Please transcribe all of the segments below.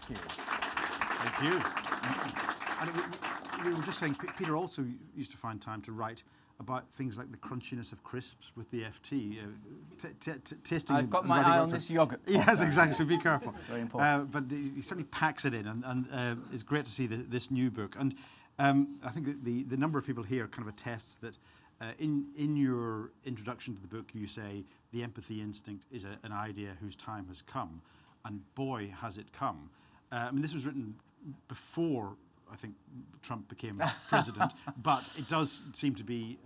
Thank you. Thank you. And we were just saying, Peter also used to find time to write about things like the crunchiness of crisps with the FT, tasting. I've got my eye on this yogurt. Yes, exactly. So be careful. Very important. But he certainly packs it in, and it's great to see this new book. And I think that the number of people here kind of attests that in your introduction to the book, you say the empathy instinct is an idea whose time has come, and boy, has it come. I mean, this was written before, I think, Trump became president, but it does seem to be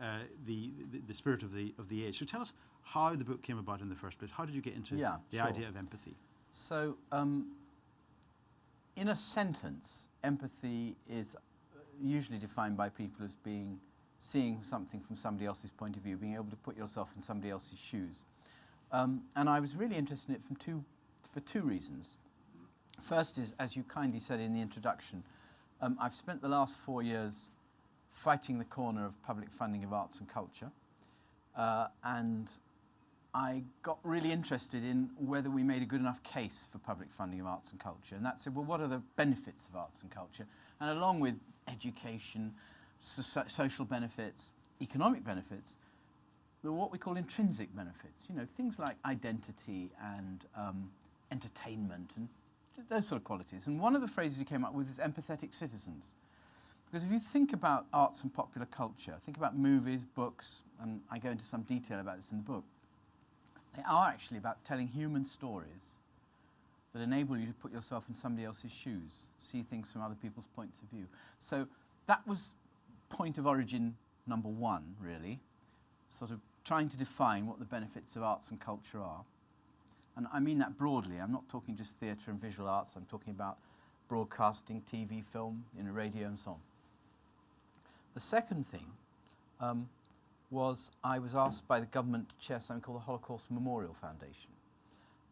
the spirit of the age. So tell us how the book came about in the first place. How did you get into the idea of empathy? So, in a sentence, empathy is usually defined by people as seeing something from somebody else's point of view, being able to put yourself in somebody else's shoes. And I was really interested in it for two reasons. First is, as you kindly said in the introduction, I've spent the last 4 years fighting the corner of public funding of arts and culture, and I got really interested in whether we made a good enough case for public funding of arts and culture. And that said, well, what are the benefits of arts and culture? And along with education, social benefits, economic benefits, there are what we call intrinsic benefits. You know, things like identity and entertainment and those sort of qualities. And one of the phrases we came up with is empathetic citizens. Because if you think about arts and popular culture, think about movies, books, and I go into some detail about this in the book, they are actually about telling human stories that enable you to put yourself in somebody else's shoes, see things from other people's points of view. So that was point of origin number one, really, sort of trying to define what the benefits of arts and culture are. And I mean that broadly. I'm not talking just theatre and visual arts. I'm talking about broadcasting, TV, film, radio and so on. The second thing was I was asked by the government to chair something called the Holocaust Memorial Foundation.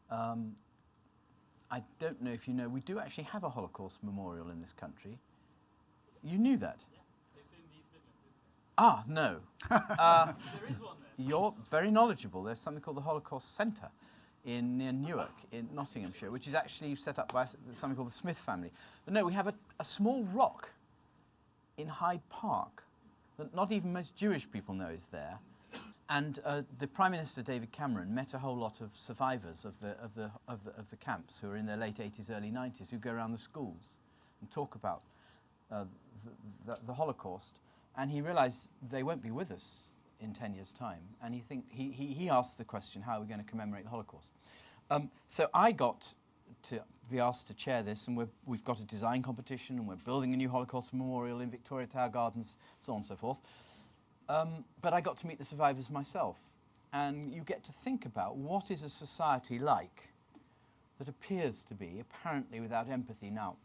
I don't know if you know, we do actually have a Holocaust memorial in this country. You knew that? Yeah, it's in East Midlands, isn't it? Ah, no. There is one there. You're very knowledgeable. There's something called the Holocaust Centre near Newark in Nottinghamshire, which is actually set up by something called the Smith family. But no, we have a small rock in Hyde Park that not even most Jewish people know is there. And the Prime Minister, David Cameron, met a whole lot of survivors of the camps who are in their late 80s, early 90s, who go around the schools and talk about the Holocaust. And he realised they won't be with us in 10 years' time. And he asked the question, how are we going to commemorate the Holocaust? So I got to be asked to chair this, and we've got a design competition, and we're building a new Holocaust memorial in Victoria Tower Gardens, so on and so forth. But I got to meet the survivors myself. And you get to think about what is a society like that appears to be apparently without empathy. Now,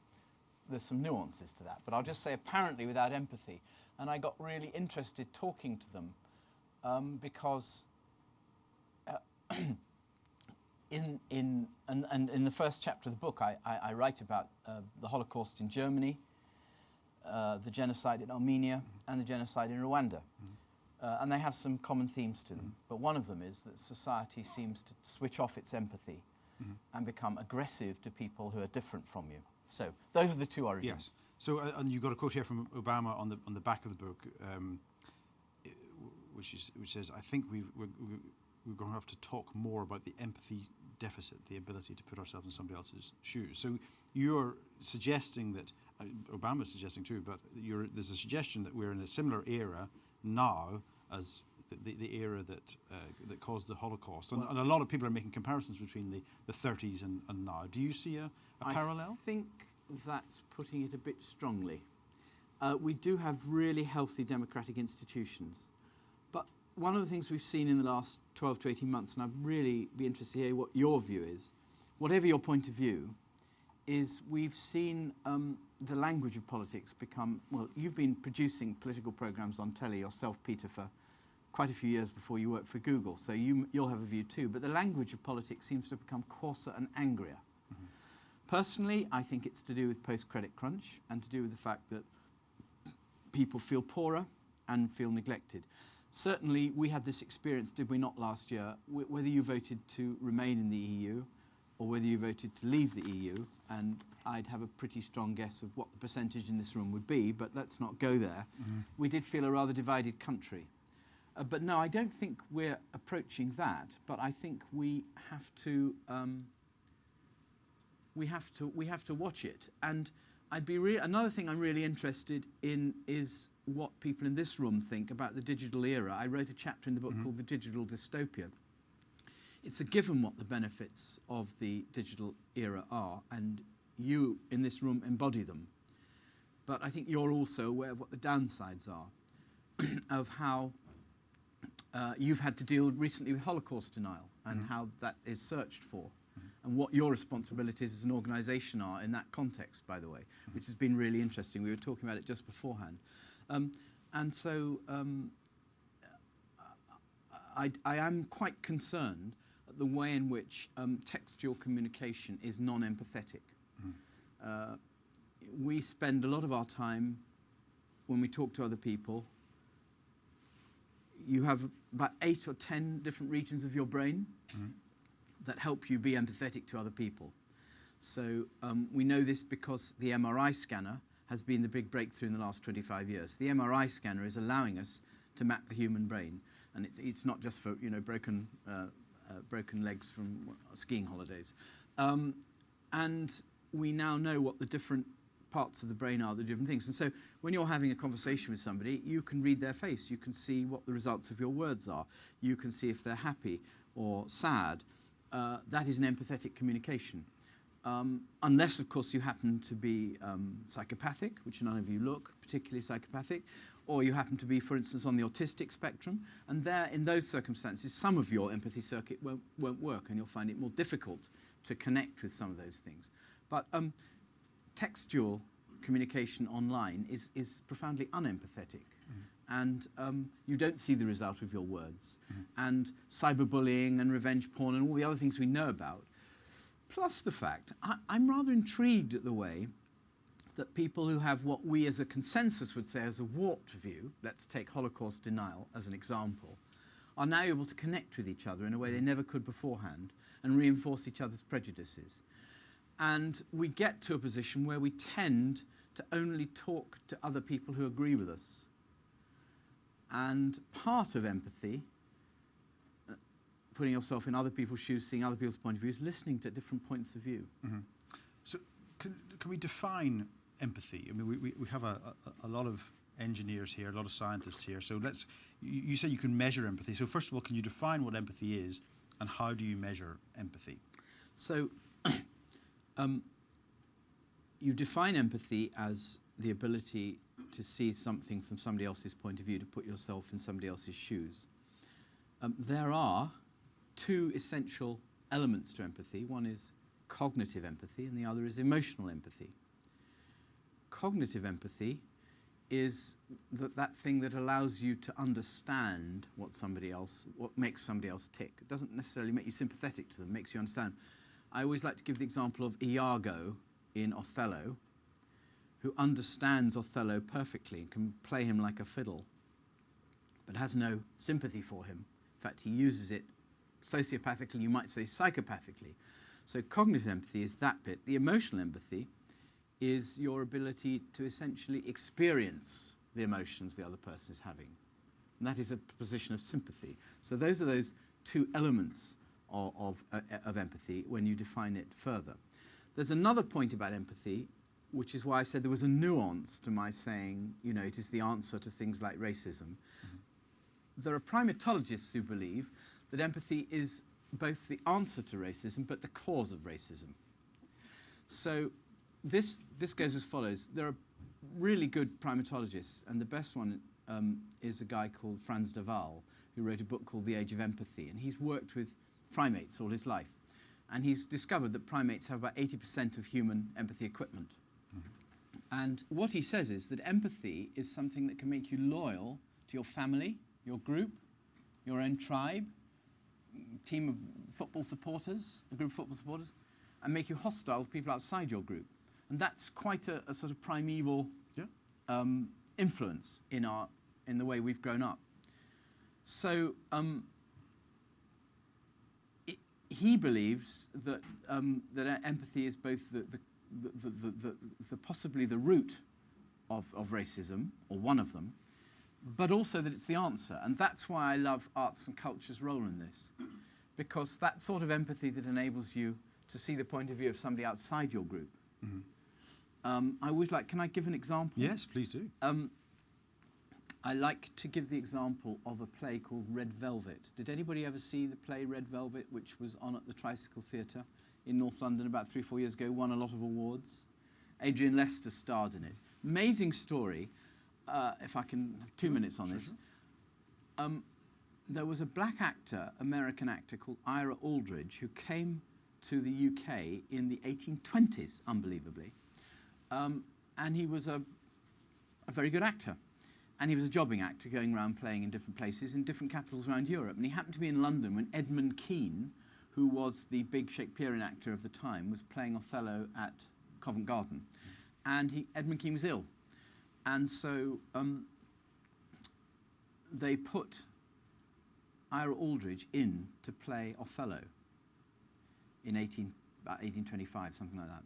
there's some nuances to that, but I'll just say apparently without empathy. And I got really interested talking to them because in the first chapter of the book, I write about the Holocaust in Germany, the genocide in Armenia, and the genocide in Rwanda. And they have some common themes to them. But one of them is that society seems to switch off its empathy and become aggressive to people who are different from you. So those are the two origins. Yes. So, and you've got a quote here from Obama on the back of the book, which says, "I think we're going to have to talk more about the empathy deficit, the ability to put ourselves in somebody else's shoes." So you're suggesting that Obama's suggesting too, but there's a suggestion that we're in a similar era now as the era that caused the Holocaust, and a lot of people are making comparisons between the 30s and now. Do you see a parallel? I think that's putting it a bit strongly. We do have really healthy democratic institutions, but one of the things we've seen in the last 12 to 18 months, and I'd really be interested to hear what your view is, whatever your point of view, is we've seen the language of politics become, well, you've been producing political programs on telly yourself, Peter, for quite a few years before you worked for Google, so you'll have a view too, but the language of politics seems to have become coarser and angrier. Personally, I think it's to do with post-credit crunch and to do with the fact that people feel poorer and feel neglected. Certainly, we had this experience, did we not, last year, whether you voted to remain in the EU, or whether you voted to leave the EU, and I'd have a pretty strong guess of what the percentage in this room would be, but let's not go there. We did feel a rather divided country. But no, I don't think we're approaching that, but I think we have to watch it. And another thing I'm really interested in is what people in this room think about the digital era. I wrote a chapter in the book called The Digital Dystopia. It's a given what the benefits of the digital era are, and you in this room embody them. But I think you're also aware of what the downsides are, of how you've had to deal recently with Holocaust denial and how that is searched for, and what your responsibilities as an organisation are in that context, by the way, which has been really interesting. We were talking about it just beforehand. And so I am quite concerned at the way in which textual communication is non-empathetic. We spend a lot of our time, when we talk to other people, you have about 8 or 10 different regions of your brain that help you be empathetic to other people. So we know this because the MRI scanner has been the big breakthrough in the last 25 years. The MRI scanner is allowing us to map the human brain, and it's not just for broken legs from skiing holidays. And we now know what the different parts of the brain are, the different things. And so when you're having a conversation with somebody, you can read their face. You can see what the results of your words are. You can see if they're happy or sad. That is an empathetic communication. Unless, of course, you happen to be psychopathic, which none of you look particularly psychopathic, or you happen to be, for instance, on the autistic spectrum. And there, in those circumstances, some of your empathy circuit won't work, and you'll find it more difficult to connect with some of those things. But textual communication online is profoundly unempathetic. And you don't see the result of your words. And cyberbullying and revenge porn and all the other things we know about. Plus the fact, I'm rather intrigued at the way that people who have what we as a consensus would say as a warped view, let's take Holocaust denial as an example, are now able to connect with each other in a way they never could beforehand and reinforce each other's prejudices. And we get to a position where we tend to only talk to other people who agree with us. And part of empathy, putting yourself in other people's shoes, seeing other people's point of views, listening to different points of view. So can we define empathy? I mean, we have a lot of engineers here, a lot of scientists here. So you say you can measure empathy. So first of all, can you define what empathy is, and how do you measure empathy? So you define empathy as the ability to see something from somebody else's point of view, to put yourself in somebody else's shoes. There are two essential elements to empathy. One is cognitive empathy, and the other is emotional empathy. Cognitive empathy is that thing that allows you to understand what makes somebody else tick. It doesn't necessarily make you sympathetic to them, it makes you understand. I always like to give the example of Iago in Othello, who understands Othello perfectly and can play him like a fiddle, but has no sympathy for him. In fact, he uses it sociopathically, you might say psychopathically. So cognitive empathy is that bit. The emotional empathy is your ability to essentially experience the emotions the other person is having. And that is a position of sympathy. So those are those two elements of empathy when you define it further. There's another point about empathy, which is why I said there was a nuance to my saying, it is the answer to things like racism. There are primatologists who believe that empathy is both the answer to racism, but the cause of racism. So this goes as follows. There are really good primatologists, and the best one is a guy called Frans de Waal, who wrote a book called The Age of Empathy, and he's worked with primates all his life. And he's discovered that primates have about 80% of human empathy equipment. And what he says is that empathy is something that can make you loyal to your family, your group, your own tribe, team of football supporters, a group of football supporters, and make you hostile to people outside your group. And that's quite a sort of primeval influence in the way we've grown up. So he believes that that empathy is both the possibly the root of racism, or one of them, but also that it's the answer. And that's why I love arts and culture's role in this, because that sort of empathy that enables you to see the point of view of somebody outside your group. I always like, can I give an example? Yes, please do. I like to give the example of a play called Red Velvet. Did anybody ever see the play Red Velvet, which was on at the Tricycle Theatre in North London about 3 or 4 years ago, won a lot of awards? Adrian Lester starred in it. Amazing story. If I can have 2 minutes on this. There was a black actor, American actor, called Ira Aldridge, who came to the UK in the 1820s, unbelievably. And he was a very good actor. And he was a jobbing actor going around playing in different places in different capitals around Europe. And he happened to be in London when Edmund Kean, who was the big Shakespearean actor of the time, was playing Othello at Covent Garden. And Edmund Kean was ill. And so they put Ira Aldridge in to play Othello in about 1825, something like that.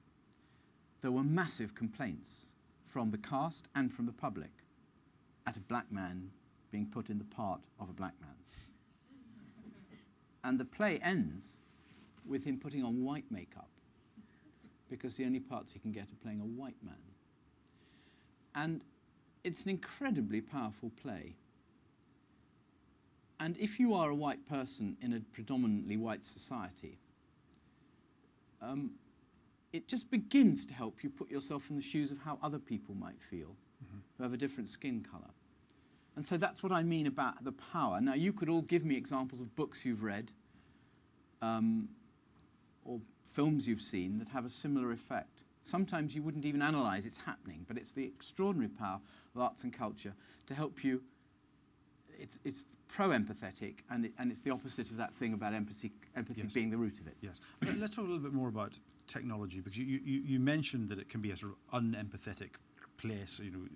There were massive complaints from the cast and from the public at a black man being put in the part of a black man. And the play ends with him putting on white makeup, because the only parts he can get are playing a white man. And it's an incredibly powerful play. And if you are a white person in a predominantly white society, it just begins to help you put yourself in the shoes of how other people might feel who have a different skin colour. And so that's what I mean about the power. Now, you could all give me examples of books you've read or films you've seen that have a similar effect. Sometimes you wouldn't even analyse it's happening, but it's the extraordinary power of arts and culture to help you. It's pro-empathetic, and it's the opposite of that thing about empathy Yes. being the root of it. Yes. Let's talk a little bit more about technology, because you mentioned that it can be a sort of unempathetic place. You know,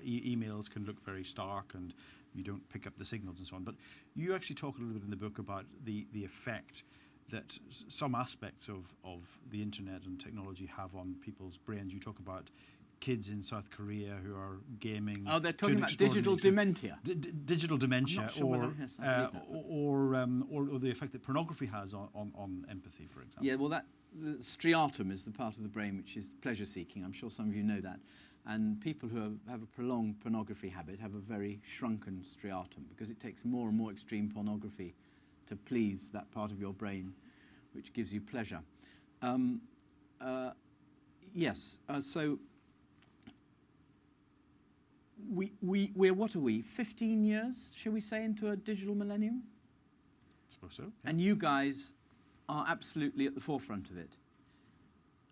emails can look very stark and you don't pick up the signals and so on. But you actually talk a little bit in the book about the effect that some aspects of the internet and technology have on people's brains. You talk about kids in South Korea who are gaming. Oh, they're talking about digital dementia. Digital dementia, sure or the effect that pornography has on empathy, for example. Yeah, well, the striatum is the part of the brain which is pleasure-seeking. I'm sure some of you know that. And people who have a prolonged pornography habit have a very shrunken striatum, because it takes more and more extreme pornography to please that part of your brain which gives you pleasure. Yes, so we're, what are we, 15 years, shall we say, into a digital millennium? I suppose so. Yeah. And you guys are absolutely at the forefront of it.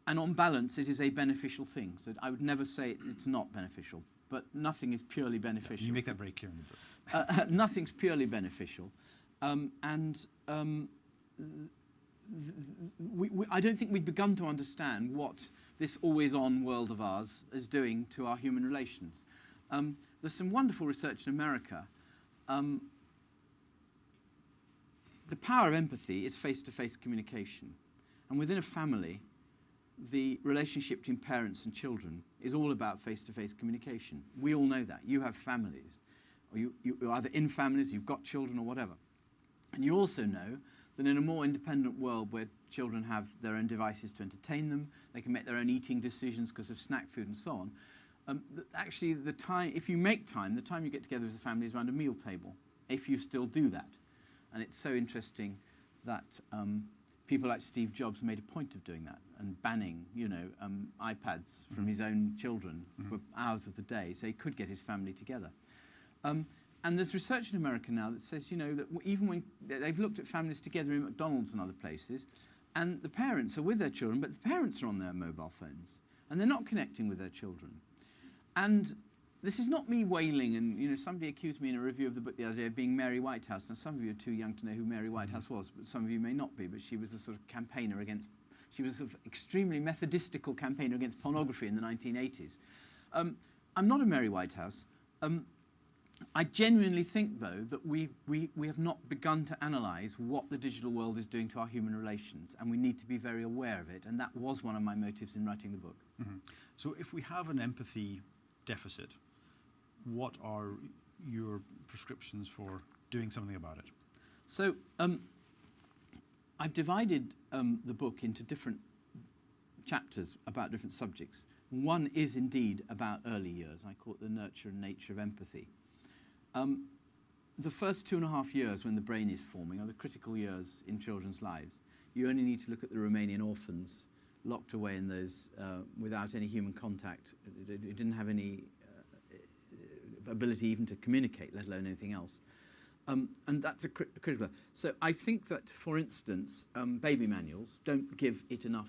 And on balance, it is a beneficial thing. So I would never say it's not beneficial, but nothing is purely beneficial. You make that very clear in the book. Nothing's purely beneficial. I don't think we've begun to understand what this always-on world of ours is doing to our human relations. There's some wonderful research in America. The power of empathy is face-to-face communication. And within a family, the relationship between parents and children is all about face-to-face communication. We all know that. You have families, or you're either in families, you've got children, or whatever. And you also know that in a more independent world where children have their own devices to entertain them, they can make their own eating decisions because of snack food and so on. Actually, if you make time, the time you get together as a family is around a meal table, if you still do that. And it's so interesting that people like Steve Jobs made a point of doing that and banning, iPads from his own children for hours of the day, so he could get his family together. And there's research in America now that says, that even when they've looked at families together in McDonald's and other places, and the parents are with their children, but the parents are on their mobile phones, and they're not connecting with their children. And this is not me wailing, and somebody accused me in a review of the book the other day of being Mary Whitehouse. Now, some of you are too young to know who Mary Whitehouse was, but some of you may not be, but she was a sort of campaigner against, she was a sort of extremely methodistical campaigner against pornography in the 1980s. I'm not a Mary Whitehouse. I genuinely think, though, that we have not begun to analyse what the digital world is doing to our human relations, and we need to be very aware of it, and that was one of my motives in writing the book. Mm-hmm. So if we have an empathy deficit, what are your prescriptions for doing something about it? So I've divided the book into different chapters about different subjects. One is indeed about early years. I call it the nurture and nature of empathy. The first 2.5 years when the brain is forming are the critical years in children's lives. You only need to look at the Romanian orphans locked away in those without any human contact. They didn't have any ability even to communicate, let alone anything else. And that's a critical. So I think that, for instance, baby manuals don't give it enough.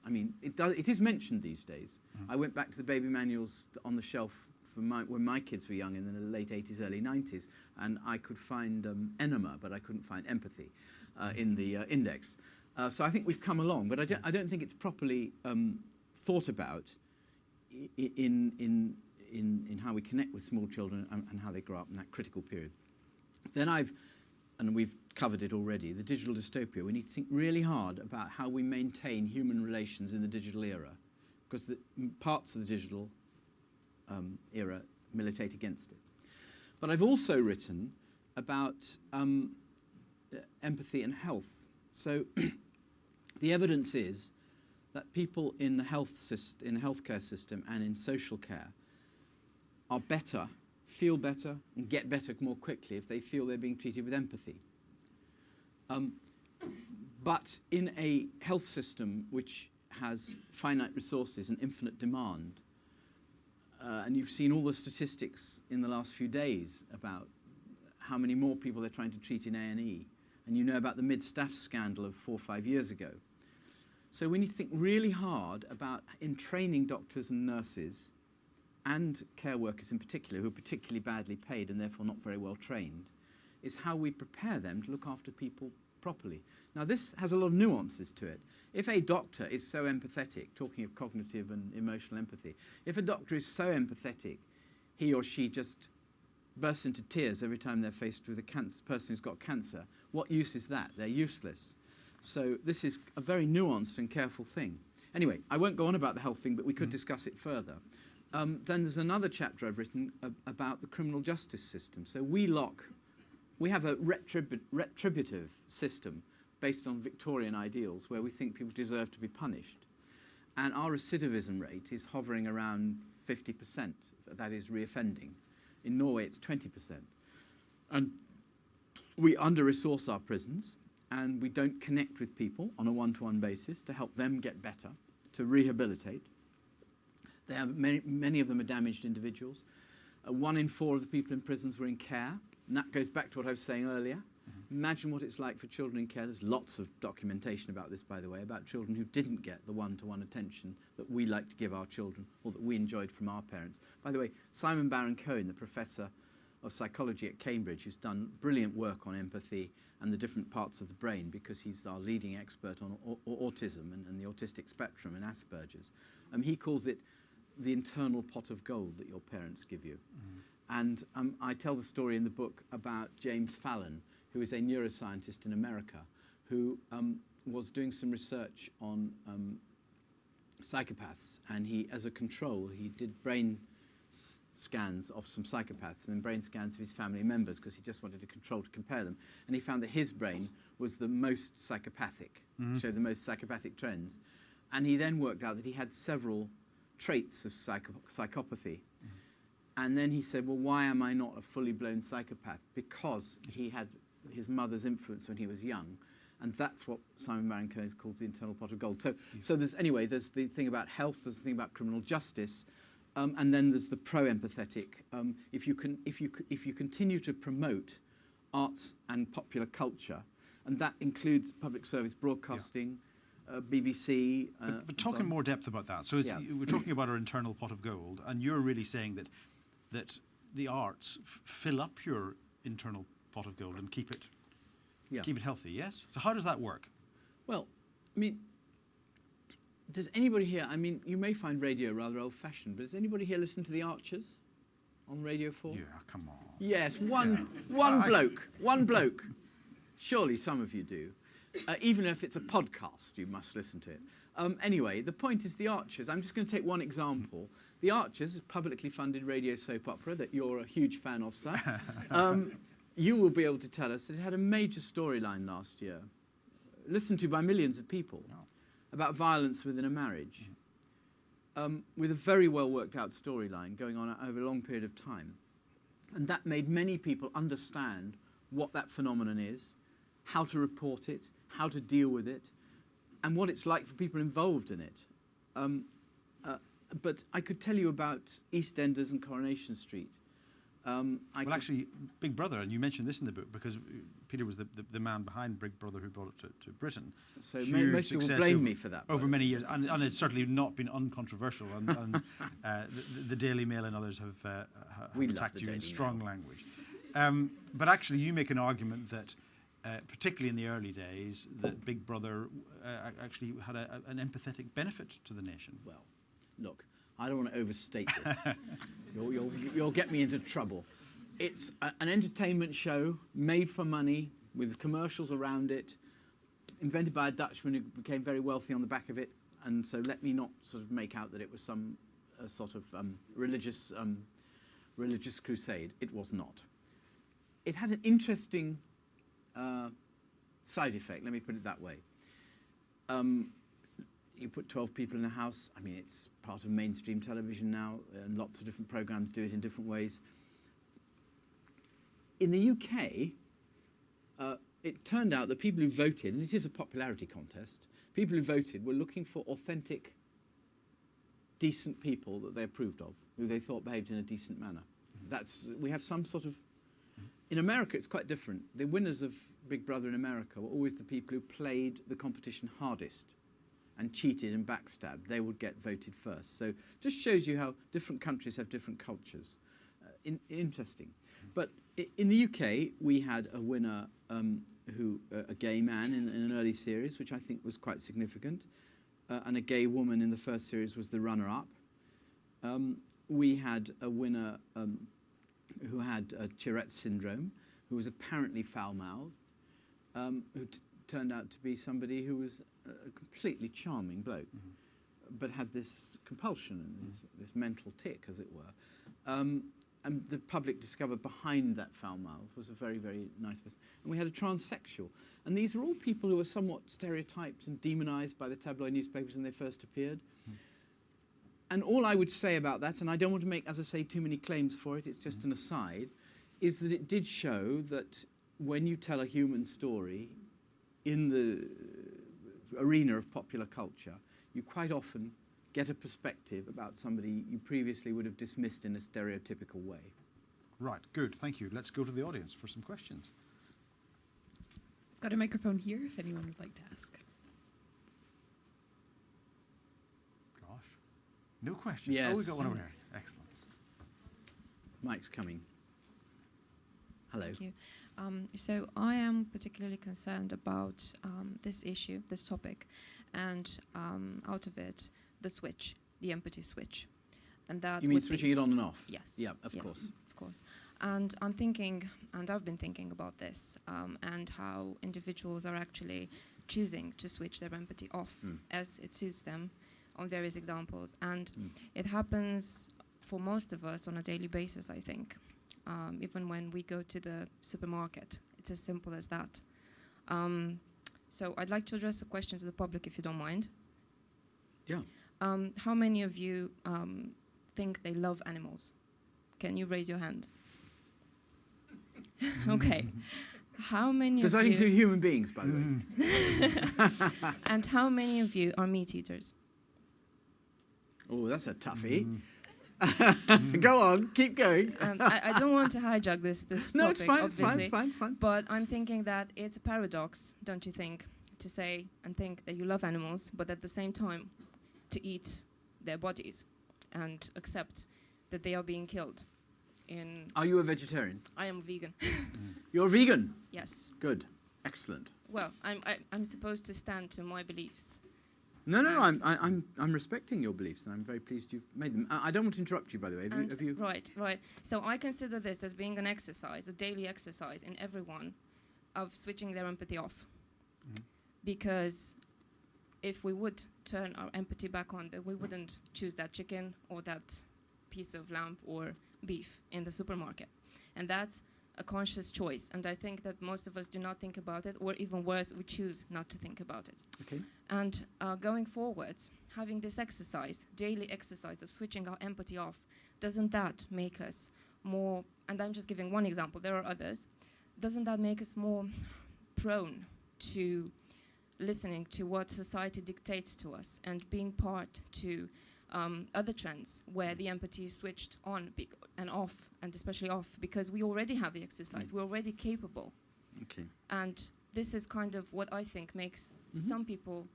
I mean, it is mentioned these days. Mm-hmm. I went back to the baby manuals on the shelf when my kids were young in the late 80s, early 90s, and I could find enema, but I couldn't find empathy in the index. So I think we've come along, but I don't think it's properly thought about in how we connect with small children and how they grow up in that critical period. Then and we've covered it already, the digital dystopia. We need to think really hard about how we maintain human relations in the digital era, because the parts of the digital era militate against it. But I've also written about empathy and health. So the evidence is that people in the healthcare system and in social care are better, feel better, and get better more quickly if they feel they're being treated with empathy. But in a health system which has finite resources and infinite demand, and you've seen all the statistics in the last few days about how many more people they're trying to treat in A&E, and you know about the mid-staff scandal of 4 or 5 years ago. So we need to think really hard about, in training doctors and nurses, and care workers in particular, who are particularly badly paid and therefore not very well trained, is how we prepare them to look after people properly. Now, this has a lot of nuances to it. If a doctor is so empathetic, talking of cognitive and emotional empathy, if a doctor is so empathetic, he or she just bursts into tears every time they're faced with a person who's got cancer, what use is that? They're useless. So this is a very nuanced and careful thing. Anyway, I won't go on about the health thing, but we could discuss it further. Then there's another chapter I've written about the criminal justice system. So we have a retributive system based on Victorian ideals where we think people deserve to be punished. And our recidivism rate is hovering around 50%, that is reoffending. In Norway, it's 20%. And we under-resource our prisons, and we don't connect with people on a one-to-one basis to help them get better, to rehabilitate. Many of them are damaged individuals. 1 in 4 of the people in prisons were in care, and that goes back to what I was saying earlier. Mm-hmm. Imagine what it's like for children in care. There's lots of documentation about this, by the way, about children who didn't get the one-to-one attention that we like to give our children, or that we enjoyed from our parents. By the way, Simon Baron-Cohen, the professor of psychology at Cambridge, who's done brilliant work on empathy and the different parts of the brain, because he's our leading expert on autism and the autistic spectrum and Asperger's. He calls it the internal pot of gold that your parents give you. Mm-hmm. And I tell the story in the book about James Fallon, who is a neuroscientist in America, who was doing some research on psychopaths. And he, as a control, he did brain scans of some psychopaths and then brain scans of his family members, because he just wanted a control to compare them. And he found that his brain was the most psychopathic, showed the most psychopathic trends. And he then worked out that he had several traits of psychopathy. And then he said, well, why am I not a fully blown psychopath? Because he had his mother's influence when he was young. And that's what Simon Baron-Cohen calls the internal pot of gold. So there's the thing about health, there's the thing about criminal justice, and then there's the pro-empathetic. If you continue to promote arts and popular culture, and that includes public service broadcasting, BBC. But talk in more depth about that. So we're talking about our internal pot of gold, and you're really saying that the arts fill up your internal pot of gold and keep it healthy. Yes. So how does that work? Well, I mean, does anybody here? I mean, you may find radio rather old-fashioned, but does anybody here listen to the Archers? on Radio 4? Yeah, come on. Yes, one bloke. Surely some of you do. Even if it's a podcast, you must listen to it. Anyway, the point is The Archers. I'm just going to take one example. The Archers is a publicly funded radio soap opera that you're a huge fan of, sir. You will be able to tell us that it had a major storyline last year, listened to by millions of people, about violence within a marriage, with a very well worked out storyline going on over a long period of time. And that made many people understand what that phenomenon is, how to report it, how to deal with it, and what it's like for people involved in it. But I could tell you about EastEnders and Coronation Street. Actually, Big Brother, and you mentioned this in the book because Peter was the man behind Big Brother who brought it to Britain. So most people blame me for that. Over many years, and it's certainly not been uncontroversial, and the Daily Mail and others have attacked you in strong language. But actually, you make an argument that, particularly in the early days, that Big Brother actually had an empathetic benefit to the nation. Well, look, I don't want to overstate this. You'll get me into trouble. It's an entertainment show made for money with commercials around it, invented by a Dutchman who became very wealthy on the back of it. And so let me not sort of make out that it was some sort of religious crusade. It was not. It had an interesting side effect, let me put it that way. You put 12 people in a house. I mean, it's part of mainstream television now, and lots of different programs do it in different ways. In the UK, it turned out that people who voted, and it is a popularity contest, people who voted were looking for authentic, decent people that they approved of, who they thought behaved in a decent manner. We have some sort of... In America, it's quite different. The winners of Big Brother in America were always the people who played the competition hardest and cheated and backstabbed. They would get voted first. So just shows you how different countries have different cultures. Interesting. But in the UK, we had a winner, a gay man in an early series, which I think was quite significant, and a gay woman in the first series was the runner-up. We had a winner who had Tourette's syndrome, who was apparently foul-mouthed, who turned out to be somebody who was a completely charming bloke, but had this compulsion and this mental tic, as it were. And the public discovered behind that foul mouth was a very, very nice person. And we had a transsexual. And these were all people who were somewhat stereotyped and demonized by the tabloid newspapers when they first appeared. And all I would say about that, and I don't want to make, as I say, too many claims for it, it's just an aside, is that it did show that when you tell a human story in the arena of popular culture, you quite often get a perspective about somebody you previously would have dismissed in a stereotypical way. Right, good, thank you. Let's go to the audience for some questions. Got a microphone here if anyone would like to ask. Gosh, no questions. Yes. Oh, we got one over here. Excellent. Mike's coming. Hello. Thank you. So I am particularly concerned about this issue, this topic, and out of it, the switch, the empathy switch. And that you mean switching it on and off? Yes. Yeah, of course. Of course. And I'm thinking, and I've been thinking about this, and how individuals are actually choosing to switch their empathy off as it suits them on various examples. And it happens for most of us on a daily basis, I think. Even when we go to the supermarket, it's as simple as that. So I'd like to address a question to the public, if you don't mind. Yeah. How many of you think they love animals? Can you raise your hand? Okay. How many Does that include human beings, by the way? And how many of you are meat eaters? Oh, that's a toughie. Go on, keep going. I don't want to hijack this no, topic, it's fine, obviously. it's fine. But I'm thinking that it's a paradox, don't you think, to say and think that you love animals, but at the same time to eat their bodies and accept that they are being killed. Are you a vegetarian? I am vegan. You're a vegan? Yes. Good. Excellent. Well, I'm supposed to stand to my beliefs. No, And- I'm respecting your beliefs, and I'm very pleased you've made them. I don't want to interrupt you, by the way. Have you? Right. So I consider this as being an exercise, a daily exercise in everyone, of switching their empathy off. Because if we would turn our empathy back on, then we wouldn't choose that chicken or that piece of lamb or beef in the supermarket. And that's a conscious choice. And I think that most of us do not think about it, or even worse, we choose not to think about it. Okay. And going forwards, having this exercise, daily exercise of switching our empathy off, doesn't that make us more, and I'm just giving one example, there are others, doesn't that make us more prone to listening to what society dictates to us and being part to other trends where the empathy is switched on and off, and especially off, because we already have the exercise, we're already capable. Okay. And this is kind of what I think makes some people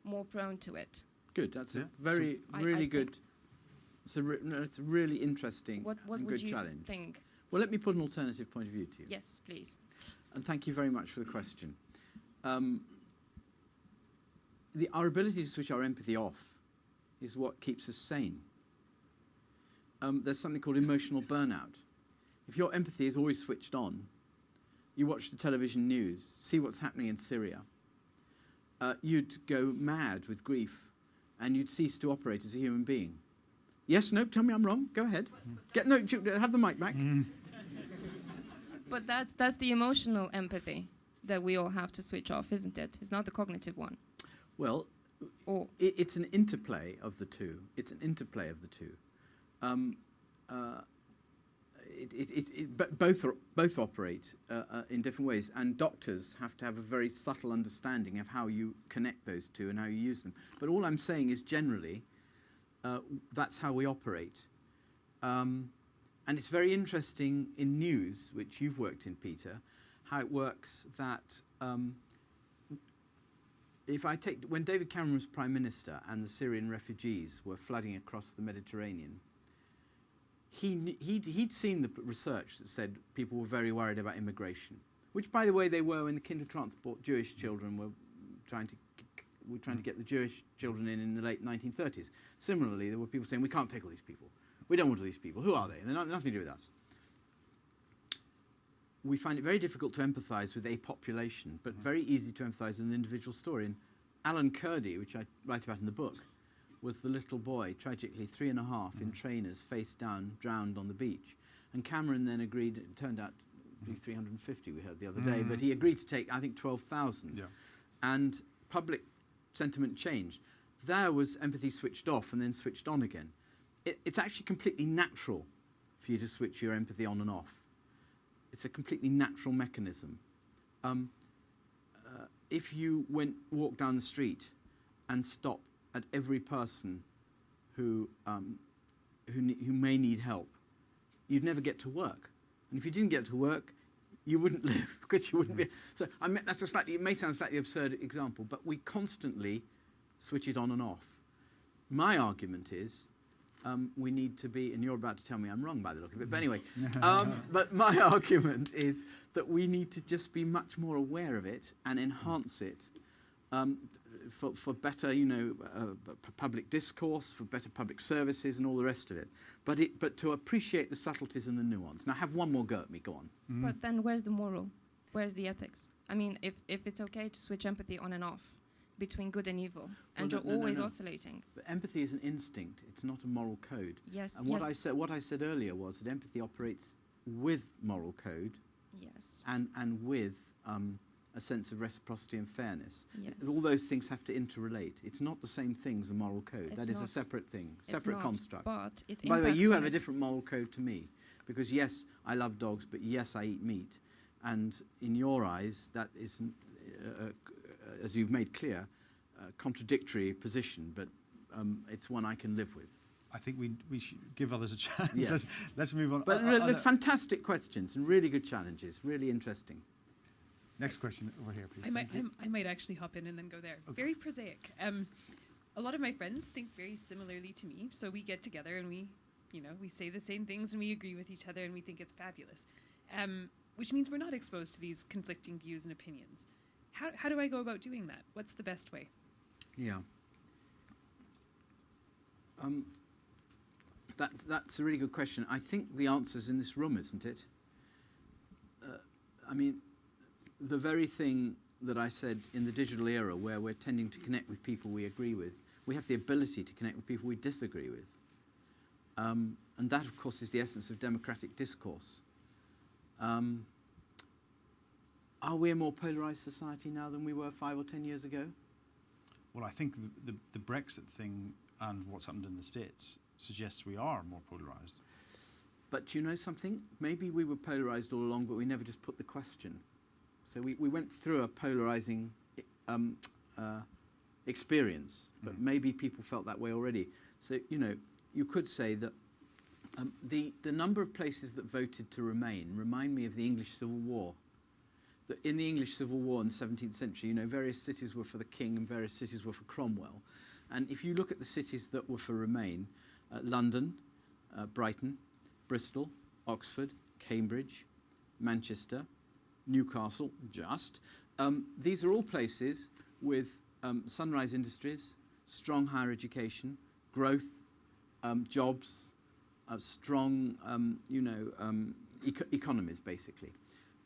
more prone to it. Good. That's Yeah. a very, I really think good. It's a really interesting What and would good you challenge. think? Well, let me put an alternative point of view to you. Yes, please. And thank you very much for the question. Our ability to switch our empathy off is what keeps us sane. There's something called emotional burnout. If your empathy is always switched on, you watch the television news, see what's happening in Syria, you'd go mad with grief and you'd cease to operate as a human being. Yes, no, tell me I'm wrong, go ahead. Have the mic back. But that's the emotional empathy that we all have to switch off, isn't it? It's not the cognitive one. Well, Or it's an interplay of the two. It's an interplay of the two. Both operate in different ways, and doctors have to have a very subtle understanding of how you connect those two and how you use them. But all I'm saying is generally, that's how we operate. And it's very interesting in news, which you've worked in, Peter, how it works that when David Cameron was Prime Minister and the Syrian refugees were flooding across the Mediterranean, he'd seen the research that said people were very worried about immigration, which, by the way, they were when the Kindertransport Jewish children were trying to get the Jewish children in the late 1930s. Similarly, there were people saying, we can't take all these people. We don't want all these people. Who are they? They're nothing to do with us. We find it very difficult to empathise with a population, but very easy to empathise with an individual story. And Alan Kurdi, which I write about in the book, was the little boy, tragically 3.5 in trainers, face down, drowned on the beach. And Cameron then agreed, it turned out to be 350, we heard the other day, but he agreed to take, I think, 12,000. Yeah. And public sentiment changed. There was empathy switched off and then switched on again. It's actually completely natural for you to switch your empathy on and off. It's a completely natural mechanism. If you walk down the street and stop at every person who may need help, you'd never get to work. And if you didn't get to work, you wouldn't live because you wouldn't be. So that's it may sound a slightly absurd example, but we constantly switch it on and off. My argument is we need to be, and you're about to tell me I'm wrong by the look of it, but anyway, but my argument is that we need to just be much more aware of it and enhance it for better, public discourse, for better public services and all the rest of it. But to appreciate the subtleties and the nuance. Now, have one more go at me, go on. But then where's the moral? Where's the ethics? I mean, if it's okay to switch empathy on and off between good and evil, and you're always oscillating. But empathy is an instinct. It's not a moral code. Yes. And what I said earlier was that empathy operates with moral code. Yes. And with a sense of reciprocity and fairness. Yes. All those things have to interrelate. It's not the same thing as a moral code. It's that is a not. separate thing, It's separate not, construct. But it By the way, you impacts have on a it. different moral code to me, because yes, I love dogs, but yes, I eat meat. And in your eyes, that is, as you've made clear, a contradictory position, but it's one I can live with. I think we should give others a chance. Yes. Let's move on. But fantastic questions and really good challenges, really interesting. Next question over here, please. I might actually hop in and then go there. Okay. Very prosaic. A lot of my friends think very similarly to me, so we get together and we say the same things and we agree with each other and we think it's fabulous. Which means we're not exposed to these conflicting views and opinions. How do I go about doing that? What's the best way? Yeah. That's a really good question. I think the answer's in this room, isn't it? I mean, the very thing that I said in the digital era, where we're tending to connect with people we agree with, we have the ability to connect with people we disagree with. And that, of course, is the essence of democratic discourse. Are we a more polarised society now than we were 5 or 10 years ago? Well, I think the Brexit thing and what's happened in the States suggests we are more polarised. But you know something? Maybe we were polarised all along, but we never just put the question. So we went through a polarising experience, but maybe people felt that way already. So, you know, you could say that the number of places that voted to remain remind me of the English Civil War. That in the English Civil War in the 17th century, you know, various cities were for the king and various cities were for Cromwell. And if you look at the cities that were for Remain, London, Brighton, Bristol, Oxford, Cambridge, Manchester, Newcastle, these are all places with sunrise industries, strong higher education, growth, jobs, strong, economies, basically,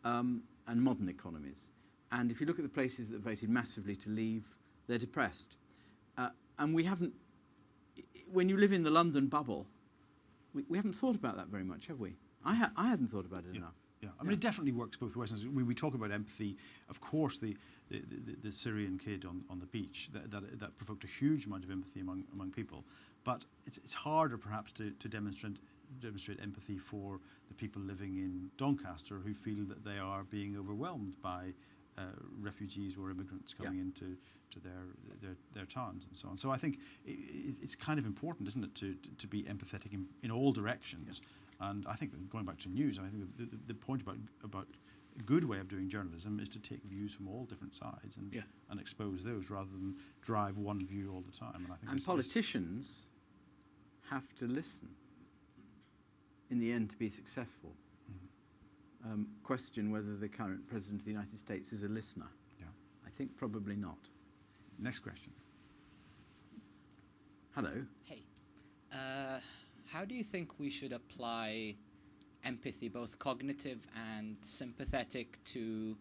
and modern economies. And if you look at the places that voted massively to leave, they're depressed. And we haven't, when you live in the London bubble, we haven't thought about that very much, have we? I hadn't thought about it enough. Yeah, I mean, it definitely works both ways. When we talk about empathy, of course, the Syrian kid on the beach, that provoked a huge amount of empathy among people. But it's harder, perhaps, to demonstrate empathy for the people living in Doncaster who feel that they are being overwhelmed by refugees or immigrants coming into their towns and so on. So I think it's kind of important, isn't it, to be empathetic in all directions. Yeah. And I think that going back to news, I think the point about a good way of doing journalism is to take views from all different sides and expose those rather than drive one view all the time. And I think politicians have to listen in the end to be successful. Mm-hmm. Question whether the current President of the United States is a listener. Yeah. I think probably not. Next question. Hello. Hey. How do you think we should apply empathy, both cognitive and sympathetic, to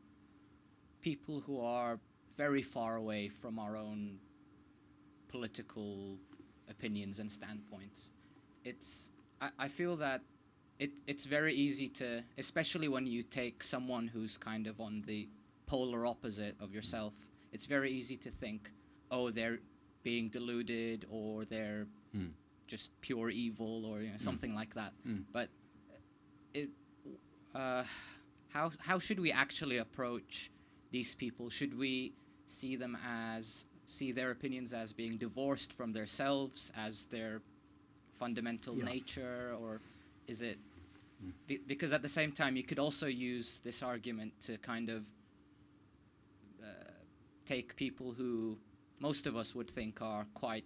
people who are very far away from our own political opinions and standpoints? I feel that it's very easy to, especially when you take someone who's kind of on the polar opposite of yourself, it's very easy to think, oh, they're being deluded or they're just pure evil or something like that. But how should we actually approach these people? Should we see their opinions as being divorced from themselves, as their fundamental nature, or is it because at the same time you could also use this argument to kind of take people who most of us would think are quite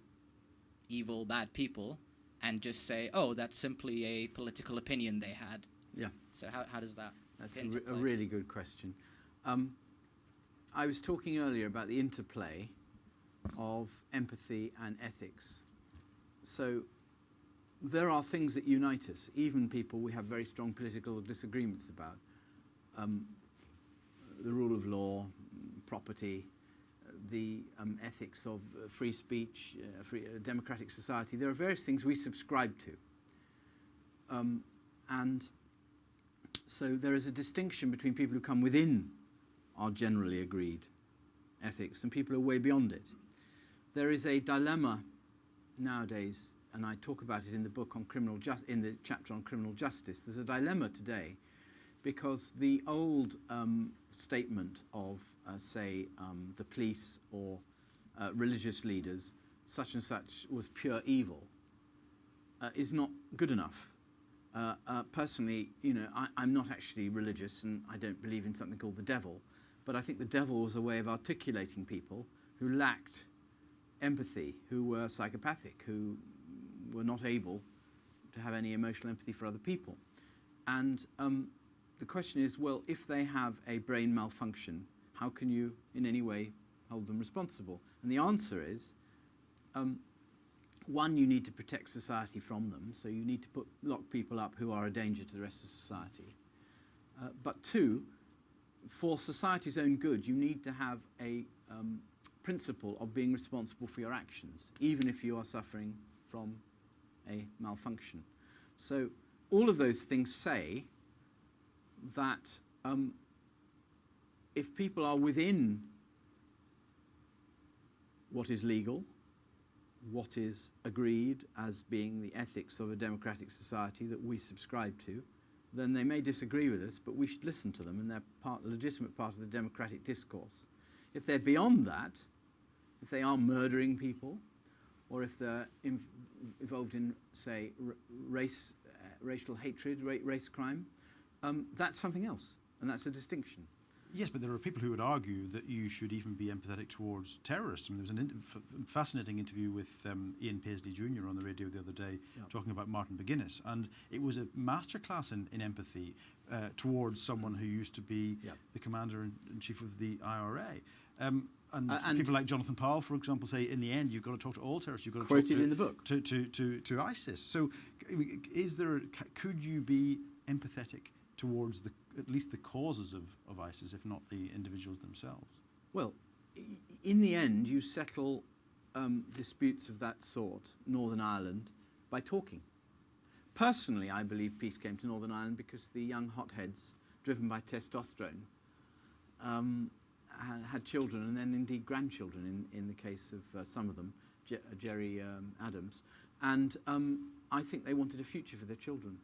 evil, bad people, and just say, oh, that's simply a political opinion they had. Yeah. So how does that? That's a really good question. I was talking earlier about the interplay of empathy and ethics. So there are things that unite us, even people we have very strong political disagreements about. The rule of law, property, the ethics of free speech, democratic society. There are various things we subscribe to. And so there is a distinction between people who come within our generally agreed ethics and people who are way beyond it. There is a dilemma nowadays, and I talk about it in the book on in the chapter on criminal justice. There's a dilemma today because the old statement of, say, the police or religious leaders, such and such was pure evil, is not good enough. Personally, I'm not actually religious and I don't believe in something called the devil, but I think the devil was a way of articulating people who lacked empathy, who were psychopathic, who were not able to have any emotional empathy for other people. And the question is, well, if they have a brain malfunction, how can you in any way hold them responsible? And the answer is, one, you need to protect society from them, so you need to lock people up who are a danger to the rest of society. But two, for society's own good, you need to have a principle of being responsible for your actions, even if you are suffering from a malfunction. So all of those things say that if people are within what is legal, what is agreed as being the ethics of a democratic society that we subscribe to, then they may disagree with us, but we should listen to them, and they're a legitimate part of the democratic discourse. If they're beyond that, if they are murdering people, or if they're involved in, say, racial hatred, race crime, that's something else, and that's a distinction. Yes, but there are people who would argue that you should even be empathetic towards terrorists. I mean, there was a fascinating interview with Ian Paisley Jr. on the radio the other day, talking about Martin McGuinness, and it was a masterclass in empathy towards someone who used to be the commander-in-chief of the IRA. And people like Jonathan Powell, for example, say in the end you've got to talk to all terrorists. You've got to quoted talk to, in the book to ISIS. So, could you be empathetic towards at least the causes of ISIS, if not the individuals themselves? Well, in the end, you settle disputes of that sort, Northern Ireland, by talking. Personally, I believe peace came to Northern Ireland because the young hotheads, driven by testosterone, had children and then indeed grandchildren in the case of some of them, Jerry Adams. And I think they wanted a future for their children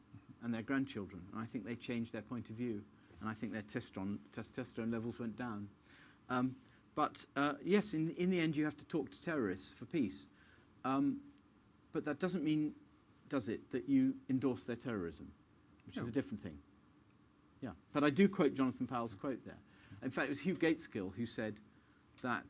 and their grandchildren, and I think they changed their point of view, and I think their testosterone levels went down. But yes, in the end you have to talk to terrorists for peace. But that doesn't mean, does it, that you endorse their terrorism, which is a different thing. Yeah, but I do quote Jonathan Powell's quote there. In fact, it was Hugh Gateskill who said that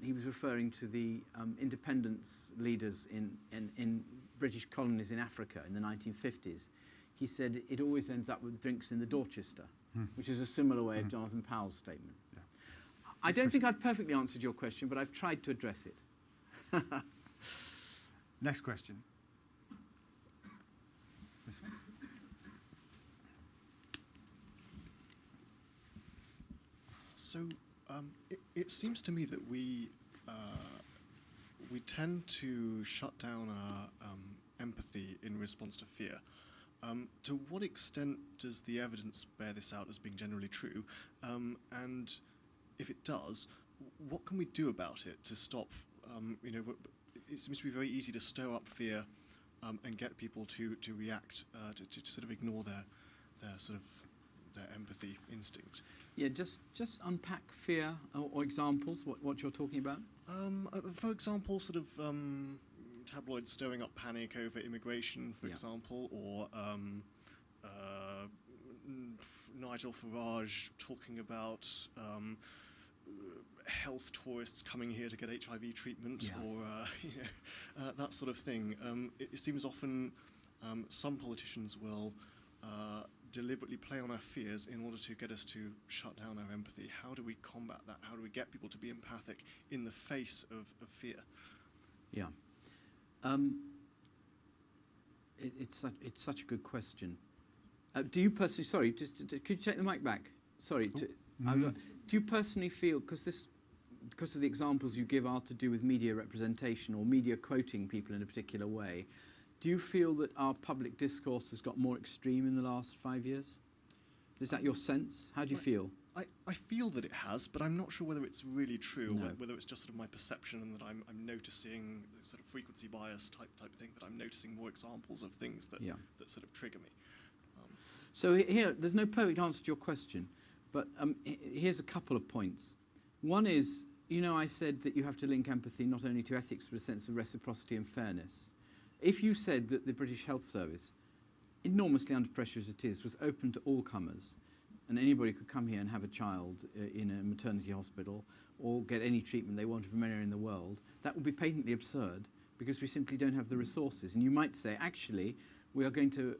he was referring to the independence leaders in British colonies in Africa in the 1950s. He said it always ends up with drinks in the Dorchester, which is a similar way of Jonathan Powell's statement. Yeah. I don't think I've perfectly answered your question, but I've tried to address it. Next question. This one. So it seems to me that we tend to shut down our empathy in response to fear. To what extent does the evidence bear this out as being generally true? And if it does, what can we do about it to stop? It seems to be very easy to stir up fear and get people to react, to sort of ignore their sort of their empathy instinct. Yeah, just unpack fear or examples, what you're talking about. For example, sort of tabloids stirring up panic over immigration, for example, or Nigel Farage talking about health tourists coming here to get HIV treatment, or that sort of thing. It seems often some politicians will deliberately play on our fears in order to get us to shut down our empathy. How do we combat that? How do we get people to be empathic in the face of fear? Yeah. It's such a good question. Do you personally, sorry, could you take the mic back? Sorry. Do you personally feel, because of the examples you give are to do with media representation or media quoting people in a particular way, do you feel that our public discourse has got more extreme in the last 5 years? Is that your sense? How do you feel? I feel that it has, but I'm not sure whether it's really true, No. whether it's just sort of my perception and that I'm noticing sort of frequency bias type thing, that I'm noticing more examples of things that sort of trigger me. So here, there's no perfect answer to your question, but here's a couple of points. One is, I said that you have to link empathy not only to ethics, but a sense of reciprocity and fairness. If you said that the British Health Service, enormously under pressure as it is, was open to all comers, and anybody could come here and have a child in a maternity hospital or get any treatment they wanted from anywhere in the world, that would be patently absurd because we simply don't have the resources. And you might say, actually, we are going to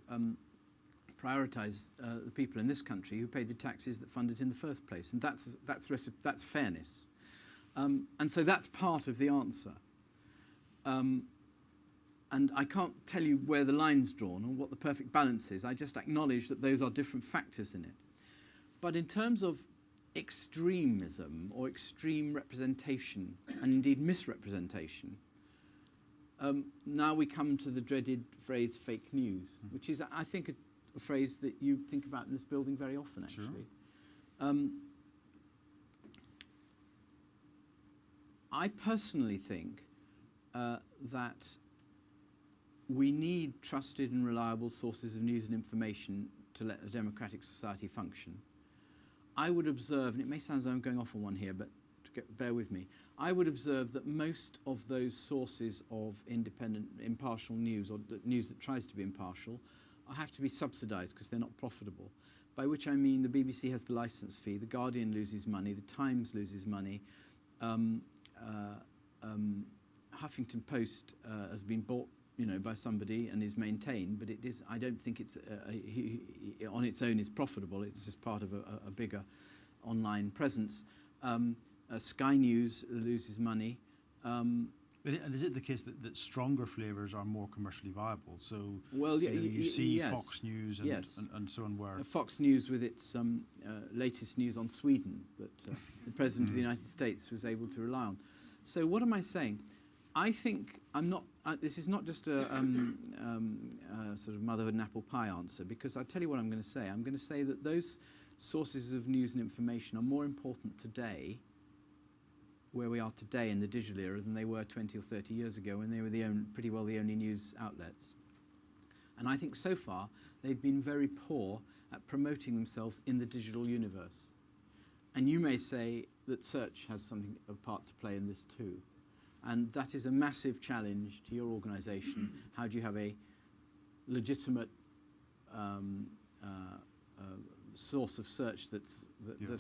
prioritise the people in this country who paid the taxes that fund it in the first place, and that's fairness. And so that's part of the answer. And I can't tell you where the line's drawn or what the perfect balance is. I just acknowledge that those are different factors in it. But in terms of extremism or extreme representation, and indeed misrepresentation, now we come to the dreaded phrase fake news, which is, I think, a phrase that you think about in this building very often, actually. Sure. I personally think that we need trusted and reliable sources of news and information to let a democratic society function. I would observe, and it may sound as though I'm going off on one here, but bear with me. I would observe that most of those sources of independent, impartial news, or news that tries to be impartial, have to be subsidised because they're not profitable. By which I mean the BBC has the licence fee, the Guardian loses money, the Times loses money, Huffington Post has been bought, by somebody and is maintained, but it is. I don't think it's on its own is profitable. It's just part of a bigger online presence. Sky News loses money. And is it the case that stronger flavours are more commercially viable? So you see yes. Fox News and so on, where Fox News with its latest news on Sweden that the President of the United States was able to rely on. So what am I saying? I think I'm not. This is not just a sort of motherhood and apple pie answer, because I'll tell you what I'm going to say. I'm going to say that those sources of news and information are more important today, where we are today in the digital era, than they were 20 or 30 years ago when they were pretty well the only news outlets. And I think so far they've been very poor at promoting themselves in the digital universe. And you may say that search has a part to play in this too. And that is a massive challenge to your organisation. How do you have a legitimate source of search that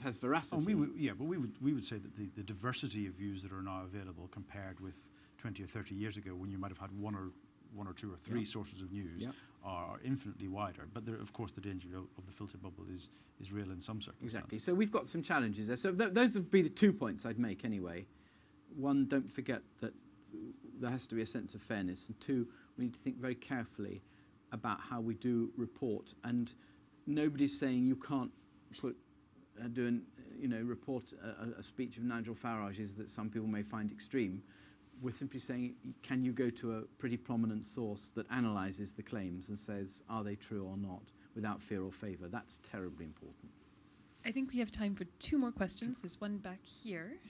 has veracity? But we would say that the diversity of views that are now available compared with 20 or 30 years ago, when you might have had one or two or three sources of news, are infinitely wider. But there, of course, the danger of the filter bubble is real in some circumstances. Exactly. So we've got some challenges there. So those would be the 2 points I'd make anyway. One, don't forget that there has to be a sense of fairness. And two, we need to think very carefully about how we do report. And nobody's saying you can't report a speech of Nigel Farage's that some people may find extreme. We're simply saying, can you go to a pretty prominent source that analyses the claims and says, are they true or not, without fear or favour? That's terribly important. I think we have time for 2 more questions. There's one back here.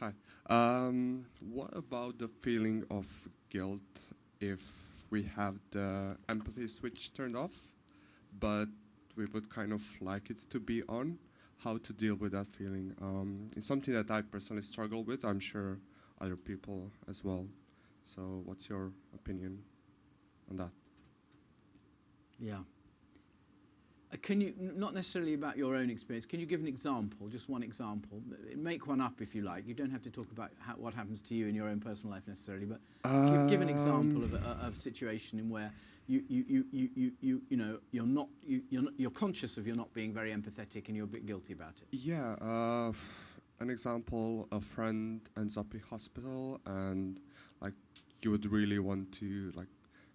Hi. What about the feeling of guilt if we have the empathy switch turned off, but we would kind of like it to be on? How to deal with that feeling? It's something that I personally struggle with. I'm sure other people as well. So what's your opinion on that? Yeah. Can you, not necessarily about your own experience, can you give an example, just one example? Make one up if you like. You don't have to talk about what happens to you in your own personal life necessarily, but give an example of a situation in where you're conscious of you're not being very empathetic and you're a bit guilty about it. Yeah, an example: a friend ends up in hospital, and you would really want to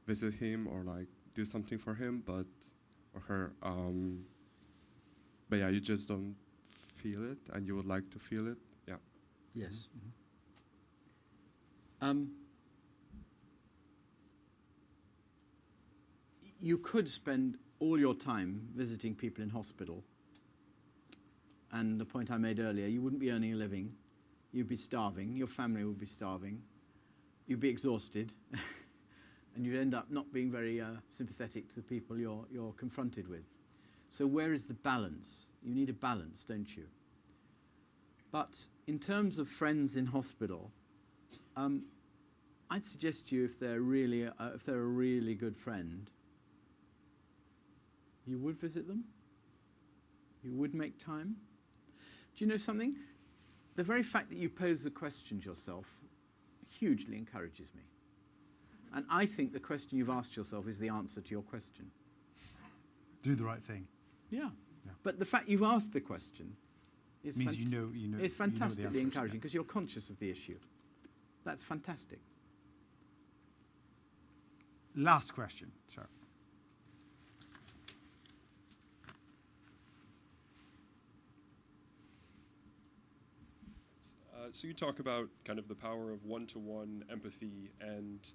visit him or do something for him, or her. But yeah, you just don't feel it, and you would like to feel it. Yeah. Yes. You could spend all your time visiting people in hospital, and the point I made earlier, you wouldn't be earning a living, you'd be starving, your family would be starving, you'd be exhausted, and you'd end up not being very sympathetic to the people you're confronted with. So where is the balance? You need a balance, don't you? But in terms of friends in hospital, I'd suggest to you, if they're a really good friend, you would visit them. You would make time. Do you know something? The very fact that you pose the questions yourself hugely encourages me. And I think the question you've asked yourself is the answer to your question. Do the right thing. Yeah. But the fact you've asked the question is means you know it's fantastically the answer, encouraging because you're conscious of the issue. that's fantastic. Last question, sir. So you talk about kind of the power of one-to-one empathy and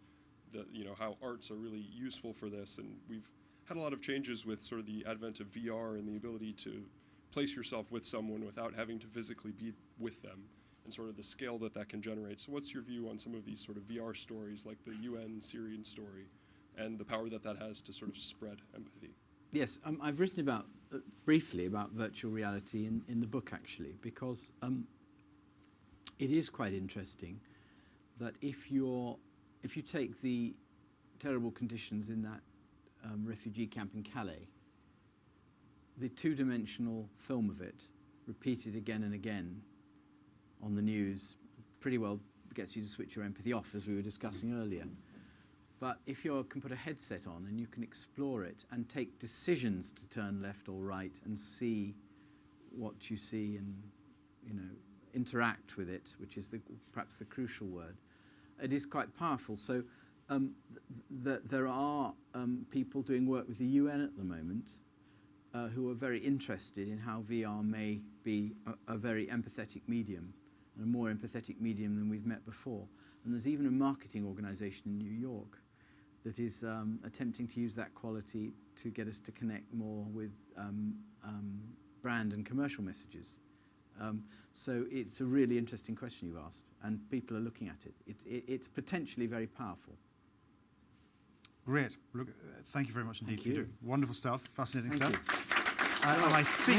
how arts are really useful for this, and we've had a lot of changes with sort of the advent of VR and the ability to place yourself with someone without having to physically be with them, and sort of the scale that can generate. So what's your view on some of these sort of VR stories, like the UN Syrian story, and the power that has to sort of spread empathy? Yes, I've written about briefly about virtual reality in the book, actually, because it is quite interesting that if you take the terrible conditions in that refugee camp in Calais, the two-dimensional film of it, repeated again and again on the news, pretty well gets you to switch your empathy off, as we were discussing earlier. But if you can put a headset on and you can explore it and take decisions to turn left or right and see what you see and, interact with it, which is perhaps the crucial word, it is quite powerful. So there are people doing work with the UN at the moment who are very interested in how VR may be a very empathetic medium, and a more empathetic medium than we've met before. And there's even a marketing organization in New York that is attempting to use that quality to get us to connect more with brand and commercial messages. So it's a really interesting question you've asked, and people are looking at it. It's potentially very powerful. Great. Look, thank you very much indeed, Thank you. Peter. Wonderful stuff, fascinating Thank stuff. you. And I think...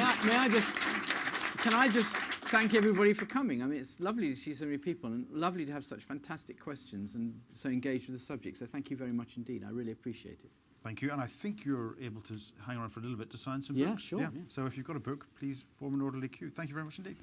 Can I just thank everybody for coming? I mean, it's lovely to see so many people, and lovely to have such fantastic questions and so engaged with the subject. So thank you very much indeed. I really appreciate it. Thank you. And I think you're able to hang around for a little bit to sign some Yeah, books. sure. Yeah. So if you've got a book, please form an orderly queue. Thank you very much indeed.